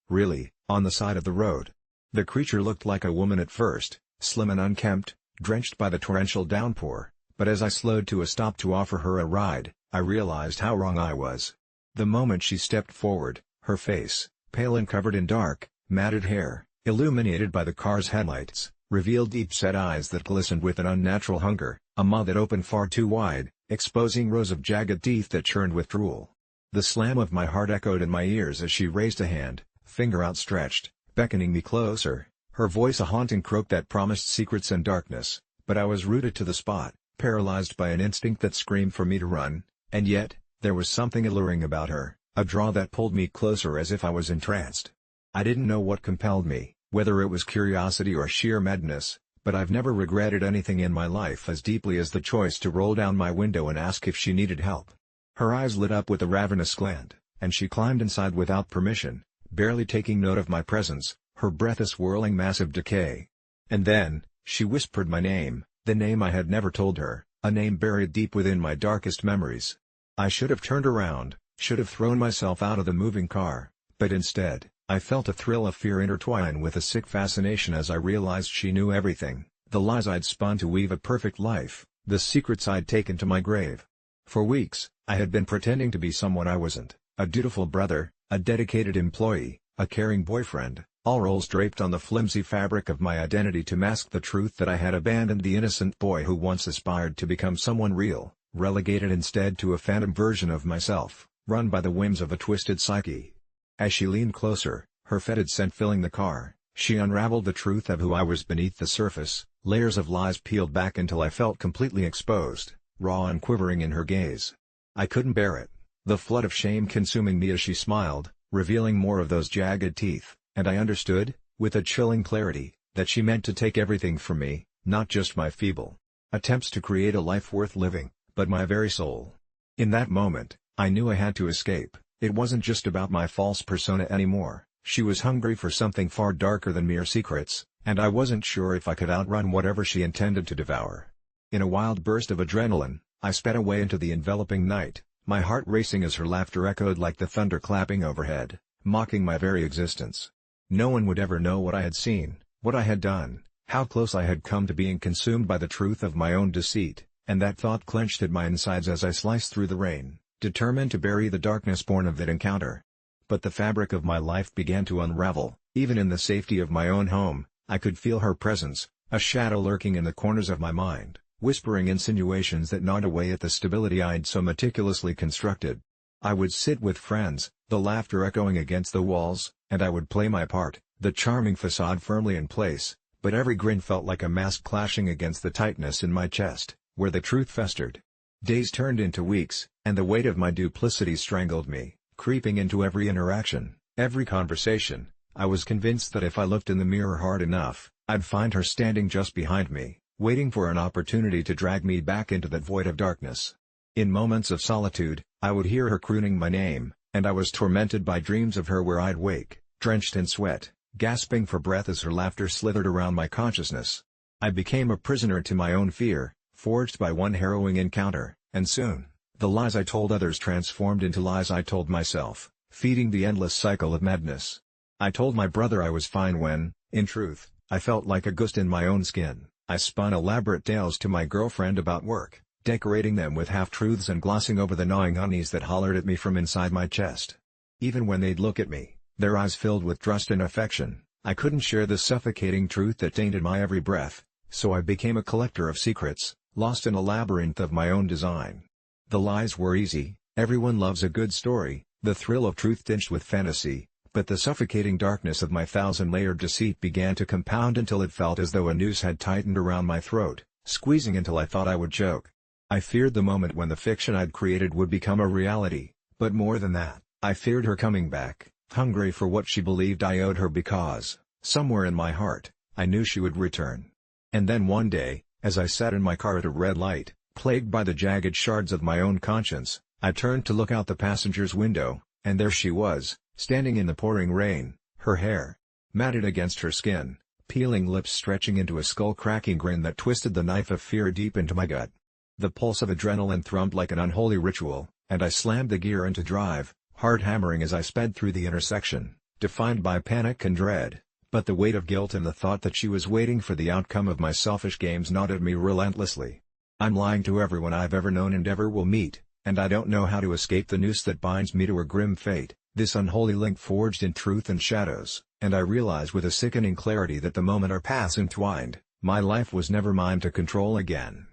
really, on the side of the road. The creature looked like a woman at first, slim and unkempt, drenched by the torrential downpour, but as I slowed to a stop to offer her a ride, I realized how wrong I was. The moment she stepped forward, her face, pale and covered in dark, matted hair, illuminated by the car's headlights, revealed deep-set eyes that glistened with an unnatural hunger, a maw that opened far too wide, exposing rows of jagged teeth that churned with drool. The slam of my heart echoed in my ears as she raised a hand, finger outstretched, beckoning me closer, her voice a haunting croak that promised secrets and darkness, but I was rooted to the spot, paralyzed by an instinct that screamed for me to run, and yet, there was something alluring about her, a draw that pulled me closer as if I was entranced. I didn't know what compelled me, whether it was curiosity or sheer madness, but I've never regretted anything in my life as deeply as the choice to roll down my window and ask if she needed help. Her eyes lit up with a ravenous glint, and she climbed inside without permission, barely taking note of my presence, her breath a swirling mass of decay. And then, she whispered my name, the name I had never told her, a name buried deep within my darkest memories. I should have turned around, should have thrown myself out of the moving car, but instead, I felt a thrill of fear intertwine with a sick fascination as I realized she knew everything, the lies I'd spun to weave a perfect life, the secrets I'd taken to my grave. For weeks, I had been pretending to be someone I wasn't, a dutiful brother, a dedicated employee, a caring boyfriend, all roles draped on the flimsy fabric of my identity to mask the truth that I had abandoned the innocent boy who once aspired to become someone real, relegated instead to a phantom version of myself, run by the whims of a twisted psyche. As she leaned closer, her fetid scent filling the car, she unraveled the truth of who I was beneath the surface, layers of lies peeled back until I felt completely exposed, raw and quivering in her gaze. I couldn't bear it, the flood of shame consuming me as she smiled, revealing more of those jagged teeth, and I understood, with a chilling clarity, that she meant to take everything from me, not just my feeble attempts to create a life worth living, but my very soul. In that moment, I knew I had to escape. It wasn't just about my false persona anymore, she was hungry for something far darker than mere secrets, and I wasn't sure if I could outrun whatever she intended to devour. In a wild burst of adrenaline, I sped away into the enveloping night, my heart racing as her laughter echoed like the thunder clapping overhead, mocking my very existence. No one would ever know what I had seen, what I had done, how close I had come to being consumed by the truth of my own deceit, and that thought clenched at my insides as I sliced through the rain, determined to bury the darkness born of that encounter. But the fabric of my life began to unravel, even in the safety of my own home. I could feel her presence, a shadow lurking in the corners of my mind, whispering insinuations that gnawed away at the stability I'd so meticulously constructed. I would sit with friends, the laughter echoing against the walls, and I would play my part, the charming facade firmly in place, but every grin felt like a mask clashing against the tightness in my chest, where the truth festered. Days turned into weeks, and the weight of my duplicity strangled me, creeping into every interaction, every conversation. I was convinced that if I looked in the mirror hard enough, I'd find her standing just behind me, waiting for an opportunity to drag me back into that void of darkness. In moments of solitude, I would hear her crooning my name, and I was tormented by dreams of her where I'd wake, drenched in sweat, gasping for breath as her laughter slithered around my consciousness. I became a prisoner to my own fear, forged by one harrowing encounter, and soon, the lies I told others transformed into lies I told myself, feeding the endless cycle of madness. I told my brother I was fine when, in truth, I felt like a ghost in my own skin. I spun elaborate tales to my girlfriend about work, decorating them with half-truths and glossing over the gnawing unease that hollered at me from inside my chest. Even when they'd look at me, their eyes filled with trust and affection, I couldn't share the suffocating truth that tainted my every breath, so I became a collector of secrets, lost in a labyrinth of my own design. The lies were easy, everyone loves a good story, the thrill of truth tinged with fantasy, but the suffocating darkness of my thousand-layered deceit began to compound until it felt as though a noose had tightened around my throat, squeezing until I thought I would choke. I feared the moment when the fiction I'd created would become a reality, but more than that, I feared her coming back, hungry for what she believed I owed her because, somewhere in my heart, I knew she would return. And then one day, as I sat in my car at a red light, plagued by the jagged shards of my own conscience, I turned to look out the passenger's window, and there she was, standing in the pouring rain, her hair matted against her skin, peeling lips stretching into a skull-cracking grin that twisted the knife of fear deep into my gut. The pulse of adrenaline thrummed like an unholy ritual, and I slammed the gear into drive, heart hammering as I sped through the intersection, defined by panic and dread, but the weight of guilt and the thought that she was waiting for the outcome of my selfish games gnawed at me relentlessly. I'm lying to everyone I've ever known and ever will meet, and I don't know how to escape the noose that binds me to her grim fate, this unholy link forged in truth and shadows, and I realize with a sickening clarity that the moment our paths entwined, my life was never mine to control again.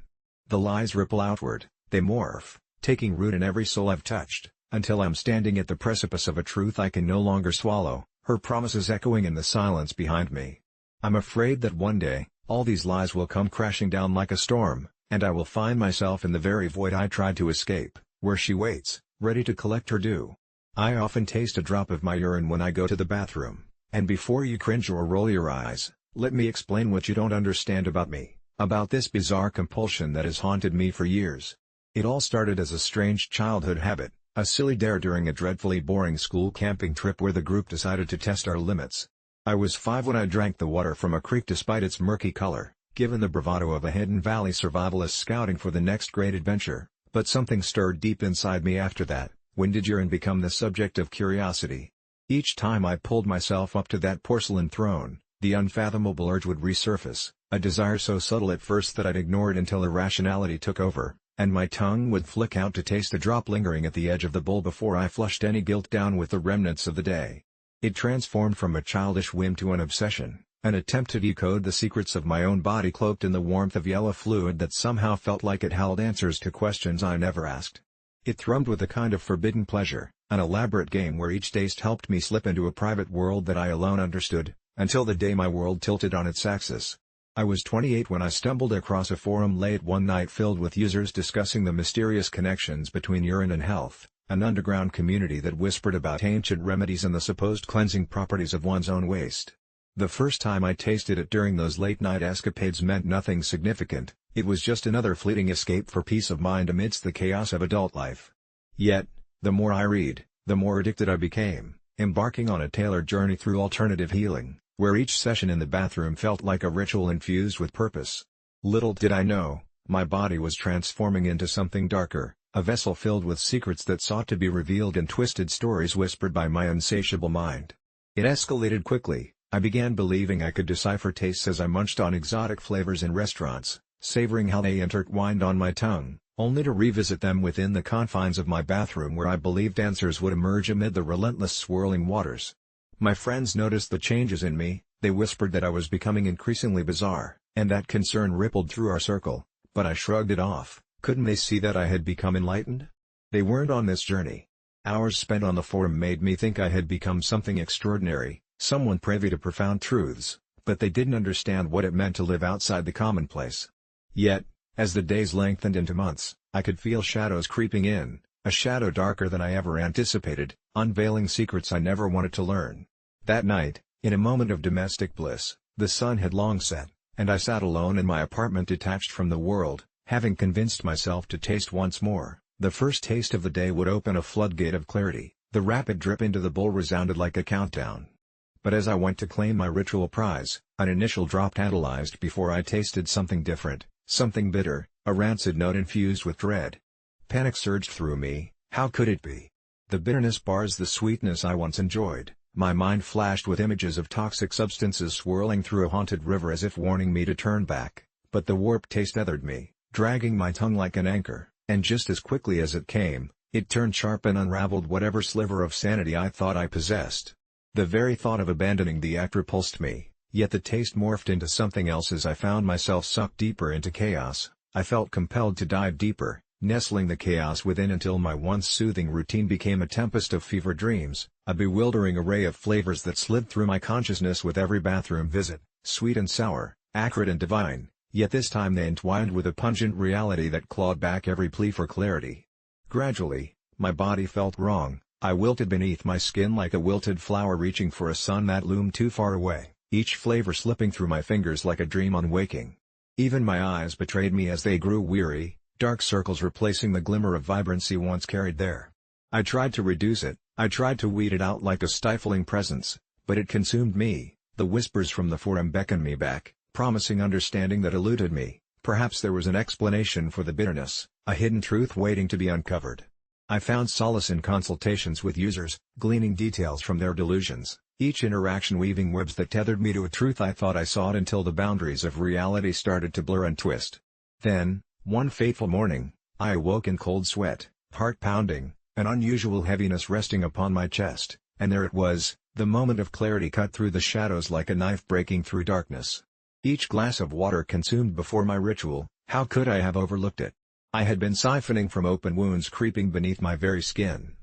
The lies ripple outward, they morph, taking root in every soul I've touched, until I'm standing at the precipice of a truth I can no longer swallow, her promises echoing in the silence behind me. I'm afraid that one day, all these lies will come crashing down like a storm, and I will find myself in the very void I tried to escape, where she waits, ready to collect her due. I often taste a drop of my urine when I go to the bathroom, and before you cringe or roll your eyes, let me explain what you don't understand about me, about this bizarre compulsion that has haunted me for years. It all started as a strange childhood habit, a silly dare during a dreadfully boring school camping trip where the group decided to test our limits. I was 5 when I drank the water from a creek despite its murky color, given the bravado of a Hidden Valley survivalist scouting for the next great adventure, but something stirred deep inside me after that. When did urine become the subject of curiosity? Each time I pulled myself up to that porcelain throne, the unfathomable urge would resurface, a desire so subtle at first that I'd ignore it until irrationality took over, and my tongue would flick out to taste a drop lingering at the edge of the bowl before I flushed any guilt down with the remnants of the day. It transformed from a childish whim to an obsession, an attempt to decode the secrets of my own body cloaked in the warmth of yellow fluid that somehow felt like it held answers to questions I never asked. It thrummed with a kind of forbidden pleasure, an elaborate game where each taste helped me slip into a private world that I alone understood, until the day my world tilted on its axis. I was 28 when I stumbled across a forum late one night filled with users discussing the mysterious connections between urine and health, an underground community that whispered about ancient remedies and the supposed cleansing properties of one's own waste. The first time I tasted it during those late-night escapades meant nothing significant, it was just another fleeting escape for peace of mind amidst the chaos of adult life. Yet, the more I read, the more addicted I became, embarking on a tailored journey through alternative healing, where each session in the bathroom felt like a ritual infused with purpose. Little did I know, my body was transforming into something darker, a vessel filled with secrets that sought to be revealed and twisted stories whispered by my insatiable mind. It escalated quickly. I began believing I could decipher tastes as I munched on exotic flavors in restaurants, savoring how they intertwined on my tongue, only to revisit them within the confines of my bathroom where I believed answers would emerge amid the relentless swirling waters. My friends noticed the changes in me, they whispered that I was becoming increasingly bizarre, and that concern rippled through our circle, but I shrugged it off. Couldn't they see that I had become enlightened? They weren't on this journey. Hours spent on the forum made me think I had become something extraordinary, someone privy to profound truths, but they didn't understand what it meant to live outside the commonplace. Yet, as the days lengthened into months, I could feel shadows creeping in, a shadow darker than I ever anticipated, unveiling secrets I never wanted to learn. That night, in a moment of domestic bliss, the sun had long set, and I sat alone in my apartment detached from the world, having convinced myself to taste once more. The first taste of the day would open a floodgate of clarity, the rapid drip into the bowl resounded like a countdown. But as I went to claim my ritual prize, an initial drop tantalized before I tasted something different, something bitter, a rancid note infused with dread. Panic surged through me. How could it be? The bitterness bars the sweetness I once enjoyed. My mind flashed with images of toxic substances swirling through a haunted river as if warning me to turn back, but the warped taste tethered me, dragging my tongue like an anchor, and just as quickly as it came, it turned sharp and unraveled whatever sliver of sanity I thought I possessed. The very thought of abandoning the act repulsed me, yet the taste morphed into something else as I found myself sucked deeper into chaos. I felt compelled to dive deeper, nestling the chaos within until my once soothing routine became a tempest of fever dreams, a bewildering array of flavors that slid through my consciousness with every bathroom visit, sweet and sour, acrid and divine, yet this time they entwined with a pungent reality that clawed back every plea for clarity. Gradually, my body felt wrong. I wilted beneath my skin like a wilted flower reaching for a sun that loomed too far away, each flavor slipping through my fingers like a dream on waking. Even my eyes betrayed me as they grew weary, dark circles replacing the glimmer of vibrancy once carried there. I tried to reduce it, I tried to weed it out like a stifling presence, but it consumed me. The whispers from the forum beckoned me back, promising understanding that eluded me. Perhaps there was an explanation for the bitterness, a hidden truth waiting to be uncovered. I found solace in consultations with users, gleaning details from their delusions, each interaction weaving webs that tethered me to a truth I thought I sought until the boundaries of reality started to blur and twist. Then, one fateful morning, I awoke in cold sweat, Heart pounding, an unusual heaviness resting upon my chest, and there it was, the moment of clarity cut through the shadows like a knife breaking through darkness. Each glass of water consumed before my ritual, how could I have overlooked it? I had been siphoning from open wounds creeping beneath my very skin.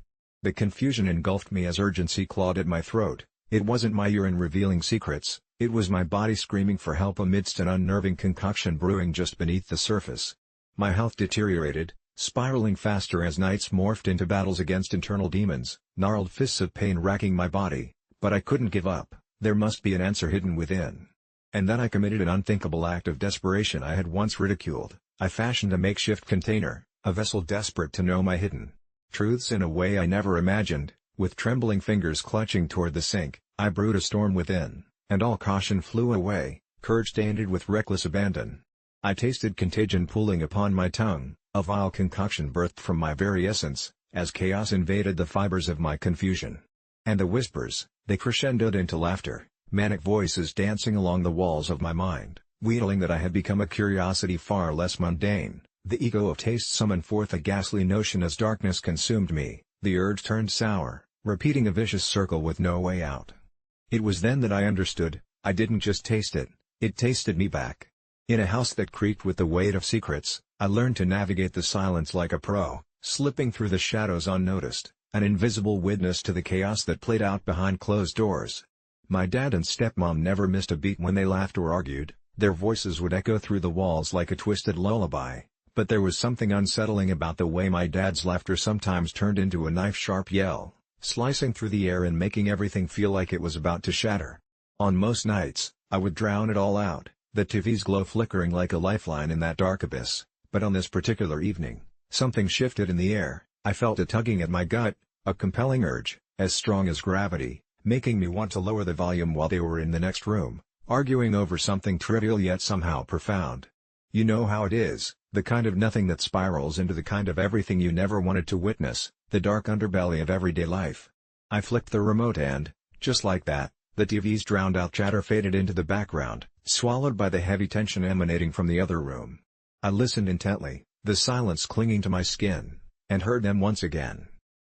The confusion engulfed me as urgency clawed at my throat. It wasn't my urine revealing secrets, it was my body screaming for help amidst an unnerving concoction brewing just beneath the surface. My health deteriorated, spiraling faster as nights morphed into battles against internal demons, gnarled fists of pain racking my body, but I couldn't give up. There must be an answer hidden within. And then I committed an unthinkable act of desperation I had once ridiculed. I fashioned a makeshift container, a vessel desperate to know my hidden truths in a way I never imagined. With trembling fingers clutching toward the sink, I brewed a storm within, and all caution flew away, courage tainted with reckless abandon. I tasted contagion pooling upon my tongue, a vile concoction birthed from my very essence, as chaos invaded the fibers of my confusion. And the whispers, they crescendoed into laughter, manic voices dancing along the walls of my mind, wheedling that I had become a curiosity far less mundane. The ego of taste summoned forth a ghastly notion as darkness consumed me, the urge turned sour, repeating a vicious circle with no way out. It was then that I understood, I didn't just taste it, it tasted me back. In a house that creaked with the weight of secrets, I learned to navigate the silence like a pro, slipping through the shadows unnoticed, an invisible witness to the chaos that played out behind closed doors. My dad and stepmom never missed a beat when they laughed or argued, their voices would echo through the walls like a twisted lullaby. But there was something unsettling about the way my dad's laughter sometimes turned into a knife-sharp yell, slicing through the air and making everything feel like it was about to shatter. On most nights, I would drown it all out, the TV's glow flickering like a lifeline in that dark abyss, but on this particular evening, something shifted in the air. I felt a tugging at my gut, a compelling urge, as strong as gravity, making me want to lower the volume while they were in the next room, arguing over something trivial yet somehow profound. You know how it is, the kind of nothing that spirals into the kind of everything you never wanted to witness, the dark underbelly of everyday life. I flicked the remote and, just like that, the TV's drowned-out chatter faded into the background, swallowed by the heavy tension emanating from the other room. I listened intently, the silence clinging to my skin, and heard them once again.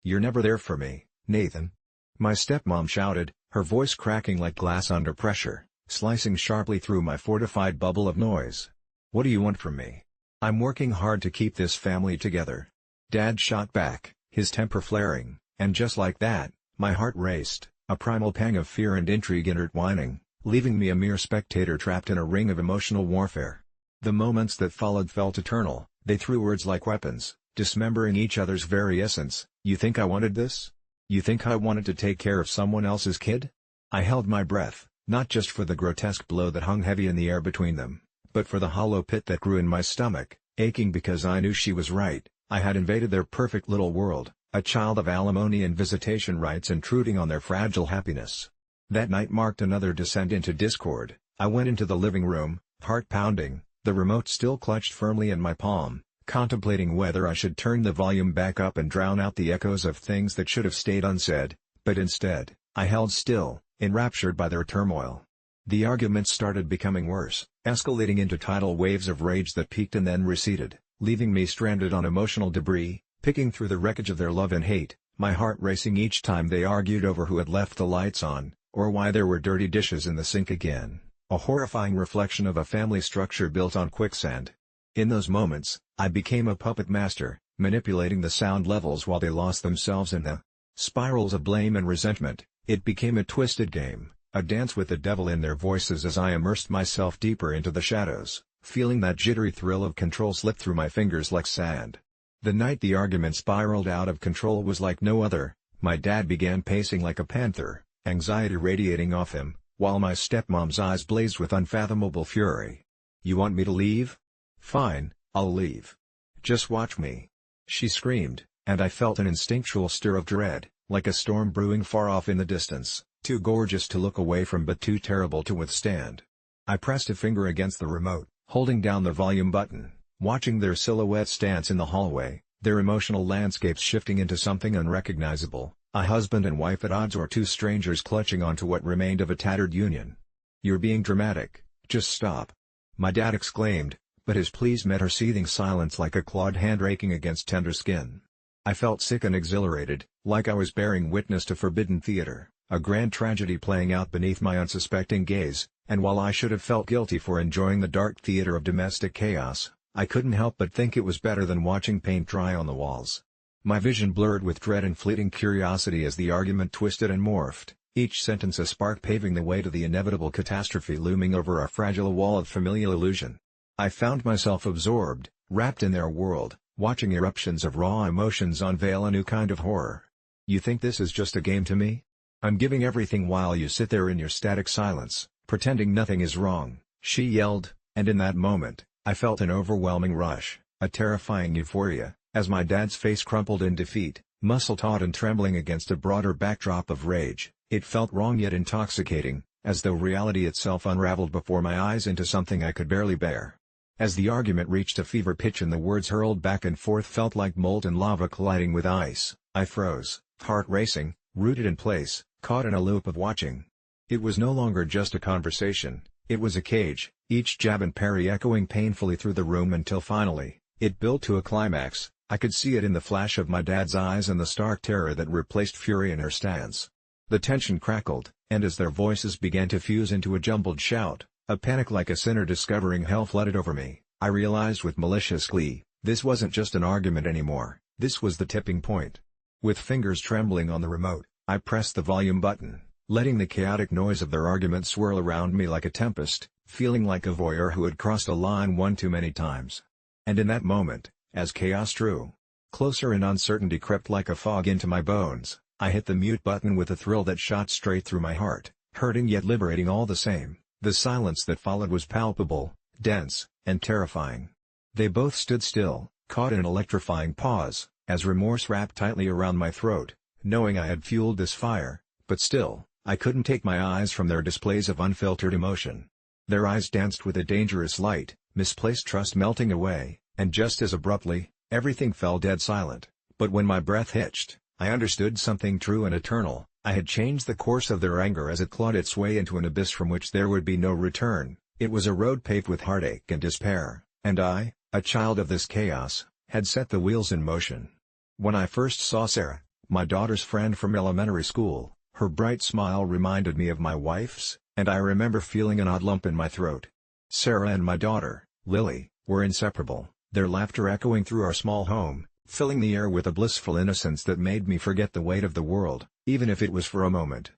"You're never there for me, Nathan," my stepmom shouted, her voice cracking like glass under pressure, slicing sharply through my fortified bubble of noise. "What do you want from me? I'm working hard to keep this family together." Dad shot back, his temper flaring, and just like that, my heart raced, a primal pang of fear and intrigue intertwining, leaving me a mere spectator trapped in a ring of emotional warfare. The moments that followed felt eternal, they threw words like weapons, dismembering each other's very essence. "You think I wanted this? You think I wanted to take care of someone else's kid?" I held my breath, not just for the grotesque blow that hung heavy in the air between them, but for the hollow pit that grew in my stomach, aching because I knew she was right. I had invaded their perfect little world, a child of alimony and visitation rights intruding on their fragile happiness. That night marked another descent into discord. I went into the living room, heart pounding, the remote still clutched firmly in my palm, contemplating whether I should turn the volume back up and drown out the echoes of things that should have stayed unsaid, but instead, I held still, enraptured by their turmoil. The arguments started becoming worse, escalating into tidal waves of rage that peaked and then receded, leaving me stranded on emotional debris, picking through the wreckage of their love and hate, my heart racing each time they argued over who had left the lights on, or why there were dirty dishes in the sink again, a horrifying reflection of a family structure built on quicksand. In those moments, I became a puppet master, manipulating the sound levels while they lost themselves in the spirals of blame and resentment. It became a twisted game, a dance with the devil in their voices as I immersed myself deeper into the shadows, feeling that jittery thrill of control slip through my fingers like sand. The night the argument spiraled out of control was like no other. My dad began pacing like a panther, anxiety radiating off him, while my stepmom's eyes blazed with unfathomable fury. "You want me to leave? Fine, I'll leave. Just watch me," she screamed, and I felt an instinctual stir of dread, like a storm brewing far off in the distance, too gorgeous to look away from but too terrible to withstand. I pressed a finger against the remote, holding down the volume button, watching their silhouettes dance in the hallway, their emotional landscapes shifting into something unrecognizable, a husband and wife at odds or two strangers clutching onto what remained of a tattered union. "You're being dramatic, just stop," my dad exclaimed, but his pleas met her seething silence like a clawed hand raking against tender skin. I felt sick and exhilarated, like I was bearing witness to forbidden theater, a grand tragedy playing out beneath my unsuspecting gaze, and while I should have felt guilty for enjoying the dark theater of domestic chaos, I couldn't help but think it was better than watching paint dry on the walls. My vision blurred with dread and fleeting curiosity as the argument twisted and morphed, each sentence a spark paving the way to the inevitable catastrophe looming over our fragile wall of familial illusion. I found myself absorbed, wrapped in their world, watching eruptions of raw emotions unveil a new kind of horror. You think this is just a game to me? I'm giving everything while you sit there in your static silence, pretending nothing is wrong, she yelled, and in that moment, I felt an overwhelming rush, a terrifying euphoria, as my dad's face crumpled in defeat, muscle-taut and trembling against a broader backdrop of rage. It felt wrong yet intoxicating, as though reality itself unraveled before my eyes into something I could barely bear. As the argument reached a fever pitch and the words hurled back and forth felt like molten lava colliding with ice, I froze, heart racing, rooted in place, caught in a loop of watching. It was no longer just a conversation, it was a cage, each jab and parry echoing painfully through the room until finally, it built to a climax. I could see it in the flash of my dad's eyes and the stark terror that replaced fury in her stance. The tension crackled, and as their voices began to fuse into a jumbled shout, a panic like a sinner discovering hell flooded over me. I realized with malicious glee, this wasn't just an argument anymore, this was the tipping point. With fingers trembling on the remote, I pressed the volume button, letting the chaotic noise of their argument swirl around me like a tempest, feeling like a voyeur who had crossed a line one too many times. And in that moment, as chaos drew closer and uncertainty crept like a fog into my bones, I hit the mute button with a thrill that shot straight through my heart, hurting yet liberating all the same. The silence that followed was palpable, dense, and terrifying. They both stood still, caught in an electrifying pause, as remorse wrapped tightly around my throat, knowing I had fueled this fire, but still, I couldn't take my eyes from their displays of unfiltered emotion. Their eyes danced with a dangerous light, misplaced trust melting away, and just as abruptly, everything fell dead silent. But when my breath hitched, I understood something true and eternal. I had changed the course of their anger as it clawed its way into an abyss from which there would be no return. It was a road paved with heartache and despair, and I, a child of this chaos, had set the wheels in motion. When I first saw Sarah, my daughter's friend from elementary school, her bright smile reminded me of my wife's, and I remember feeling an odd lump in my throat. Sarah and my daughter, Lily, were inseparable, their laughter echoing through our small home, filling the air with a blissful innocence that made me forget the weight of the world, even if it was for a moment.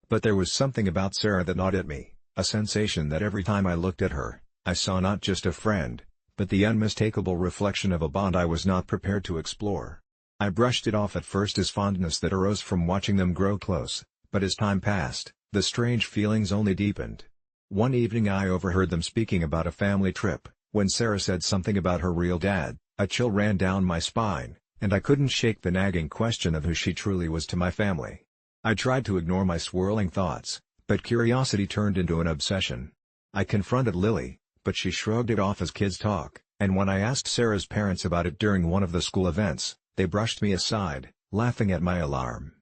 But there was something about Sarah that gnawed at me, a sensation that every time I looked at her, I saw not just a friend, but the unmistakable reflection of a bond I was not prepared to explore. I brushed it off at first as fondness that arose from watching them grow close, but as time passed, the strange feelings only deepened. One evening I overheard them speaking about a family trip. When Sarah said something about her real dad, a chill ran down my spine, and I couldn't shake the nagging question of who she truly was to my family. I tried to ignore my swirling thoughts, but curiosity turned into an obsession. I confronted Lily, but she shrugged it off as kids talk, and when I asked Sarah's parents about it during one of the school events, they brushed me aside, laughing at my alarm.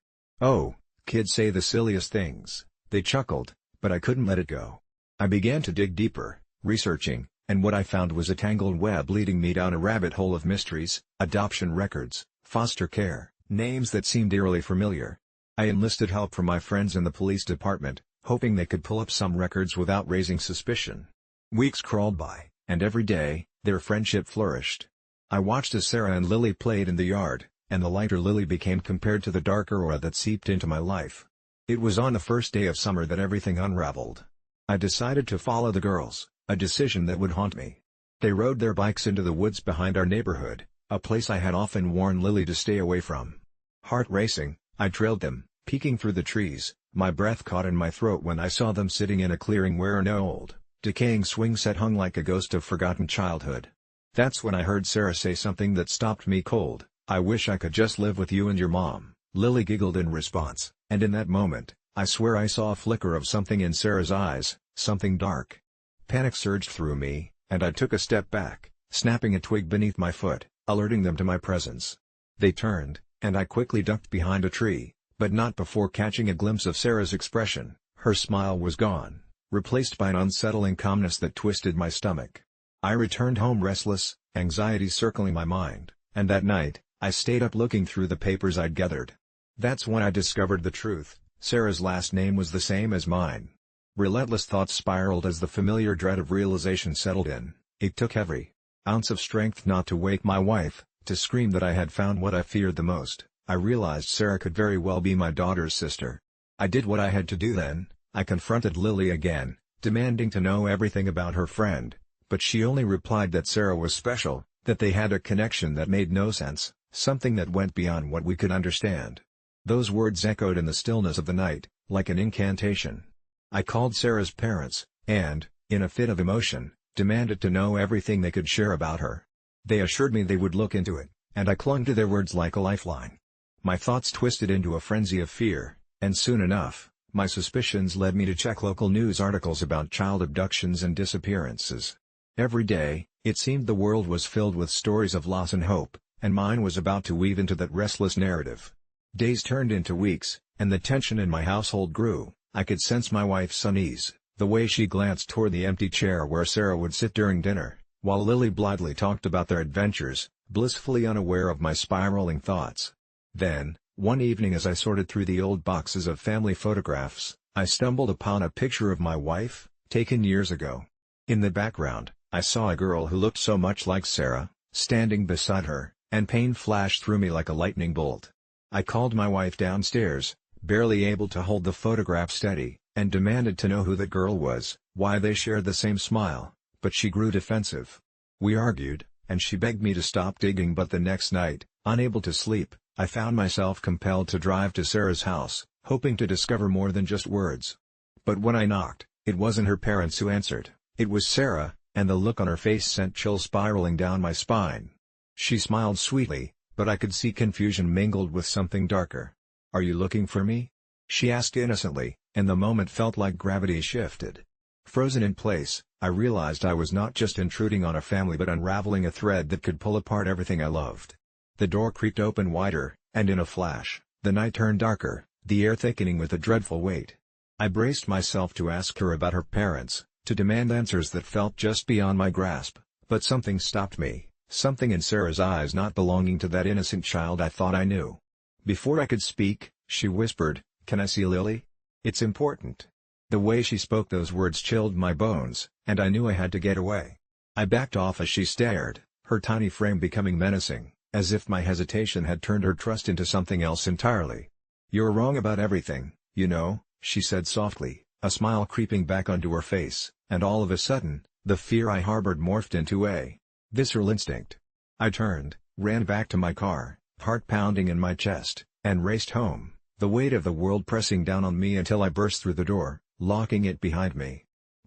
"Oh, kids say the silliest things," they chuckled, but I couldn't let it go. I began to dig deeper, researching, and what I found was a tangled web leading me down a rabbit hole of mysteries, adoption records, foster care, names that seemed eerily familiar. I enlisted help from my friends in the police department, hoping they could pull up some records without raising suspicion. Weeks crawled by, and every day, their friendship flourished. I watched as Sarah and Lily played in the yard, and the lighter Lily became compared to the darker aura that seeped into my life. It was on the first day of summer that everything unraveled. I decided to follow the girls, a decision that would haunt me. They rode their bikes into the woods behind our neighborhood, a place I had often warned Lily to stay away from. Heart racing, I trailed them, peeking through the trees, my breath caught in my throat when I saw them sitting in a clearing where an old, decaying swing set hung like a ghost of forgotten childhood. That's when I heard Sarah say something that stopped me cold. "I wish I could just live with you and your mom," Lily giggled in response, and in that moment, I swear I saw a flicker of something in Sarah's eyes, something dark. Panic surged through me, and I took a step back, snapping a twig beneath my foot, alerting them to my presence. They turned, and I quickly ducked behind a tree, but not before catching a glimpse of Sarah's expression. Her smile was gone, replaced by an unsettling calmness that twisted my stomach. I returned home restless, anxiety circling my mind, and that night, I stayed up looking through the papers I'd gathered. That's when I discovered the truth. Sarah's last name was the same as mine. Relentless thoughts spiraled as the familiar dread of realization settled in. It took every ounce of strength not to wake my wife, to scream that I had found what I feared the most. I realized Sarah could very well be my daughter's sister. I did what I had to do then. I confronted Lily again, demanding to know everything about her friend, but she only replied that Sarah was special, that they had a connection that made no sense, something that went beyond what we could understand. Those words echoed in the stillness of the night, like an incantation. I called Sarah's parents, and, in a fit of emotion, demanded to know everything they could share about her. They assured me they would look into it, and I clung to their words like a lifeline. My thoughts twisted into a frenzy of fear, and soon enough, my suspicions led me to check local news articles about child abductions and disappearances. Every day, it seemed the world was filled with stories of loss and hope, and mine was about to weave into that restless narrative. Days turned into weeks, and the tension in my household grew. I could sense my wife's unease, the way she glanced toward the empty chair where Sarah would sit during dinner, while Lily blithely talked about their adventures, blissfully unaware of my spiraling thoughts. Then, one evening as I sorted through the old boxes of family photographs, I stumbled upon a picture of my wife, taken years ago. In the background, I saw a girl who looked so much like Sarah, standing beside her, and pain flashed through me like a lightning bolt. I called my wife downstairs, barely able to hold the photograph steady, and demanded to know who the girl was, why they shared the same smile, but she grew defensive. We argued, and she begged me to stop digging, but the next night, unable to sleep, I found myself compelled to drive to Sarah's house, hoping to discover more than just words. But when I knocked, it wasn't her parents who answered, it was Sarah, and the look on her face sent chills spiraling down my spine. She smiled sweetly, but I could see confusion mingled with something darker. "Are you looking for me?" she asked innocently, and the moment felt like gravity shifted. Frozen in place, I realized I was not just intruding on a family but unraveling a thread that could pull apart everything I loved. The door creaked open wider, and in a flash, the night turned darker, the air thickening with a dreadful weight. I braced myself to ask her about her parents, to demand answers that felt just beyond my grasp, but something stopped me, something in Sarah's eyes not belonging to that innocent child I thought I knew. Before I could speak, she whispered, "Can I see Lily? It's important." The way she spoke those words chilled my bones, and I knew I had to get away. I backed off as she stared, her tiny frame becoming menacing, as if my hesitation had turned her trust into something else entirely. "You're wrong about everything, you know," she said softly, a smile creeping back onto her face, and all of a sudden, the fear I harbored morphed into a visceral instinct. I turned, ran back to my car, heart pounding in my chest, and raced home, the weight of the world pressing down on me until I burst through the door, locking it behind me.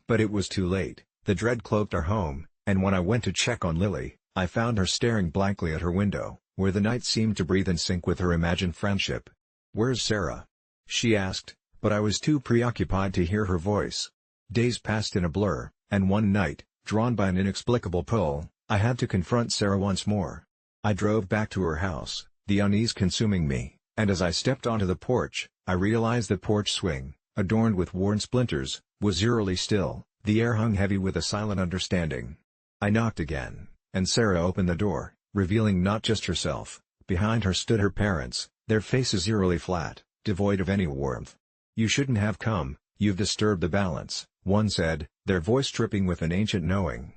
But it was too late. The dread cloaked our home, and when I went to check on Lily, I found her staring blankly at her window, where the night seemed to breathe in sync with her imagined friendship. "Where's Sarah?" she asked, but I was too preoccupied to hear her voice. Days passed in a blur, and one night, drawn by an inexplicable pull, I had to confront Sarah once more. I drove back to her house, the unease consuming me, and as I stepped onto the porch, I realized the porch swing, adorned with worn splinters, was eerily still, the air hung heavy with a silent understanding. I knocked again, and Sarah opened the door, revealing not just herself. Behind her stood her parents, their faces eerily flat, devoid of any warmth. "You shouldn't have come, you've disturbed the balance," one said, their voice dripping with an ancient knowing.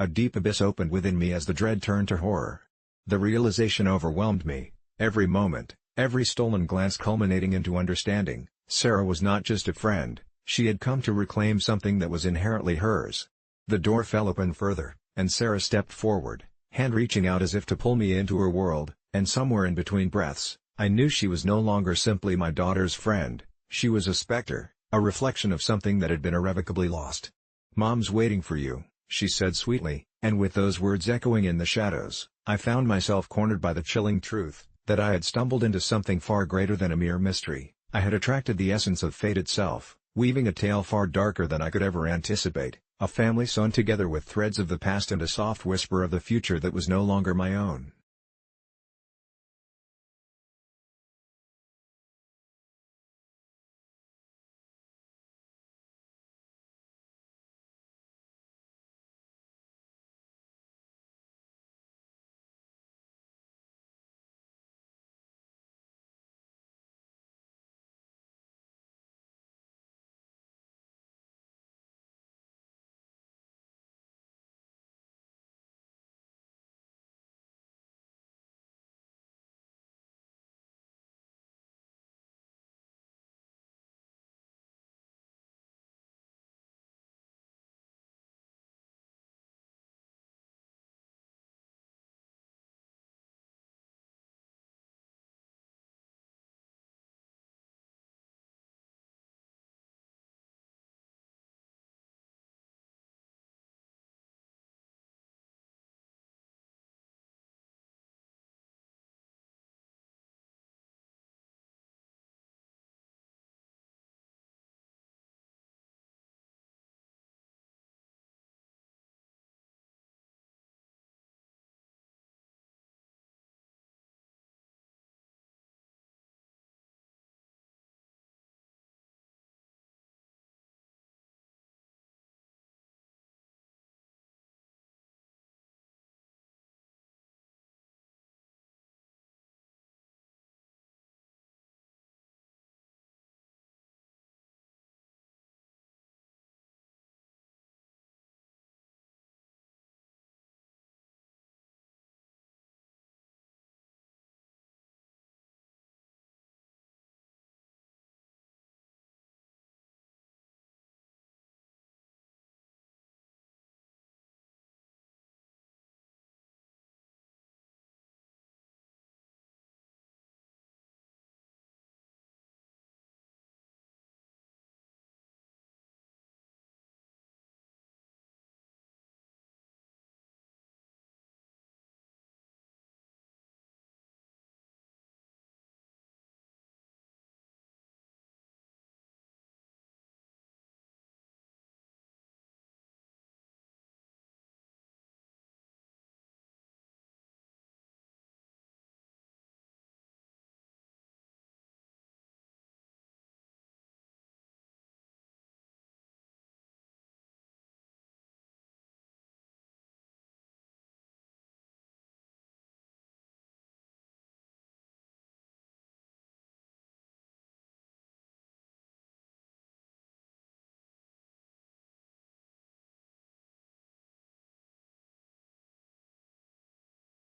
A deep abyss opened within me as the dread turned to horror. The realization overwhelmed me, every moment, every stolen glance culminating into understanding. Sarah was not just a friend, she had come to reclaim something that was inherently hers. The door fell open further, and Sarah stepped forward, hand reaching out as if to pull me into her world, and somewhere in between breaths, I knew she was no longer simply my daughter's friend, she was a specter, a reflection of something that had been irrevocably lost. "Mom's waiting for you," she said sweetly, and with those words echoing in the shadows, I found myself cornered by the chilling truth, that I had stumbled into something far greater than a mere mystery. I had attracted the essence of fate itself, weaving a tale far darker than I could ever anticipate, a family sewn together with threads of the past and a soft whisper of the future that was no longer my own.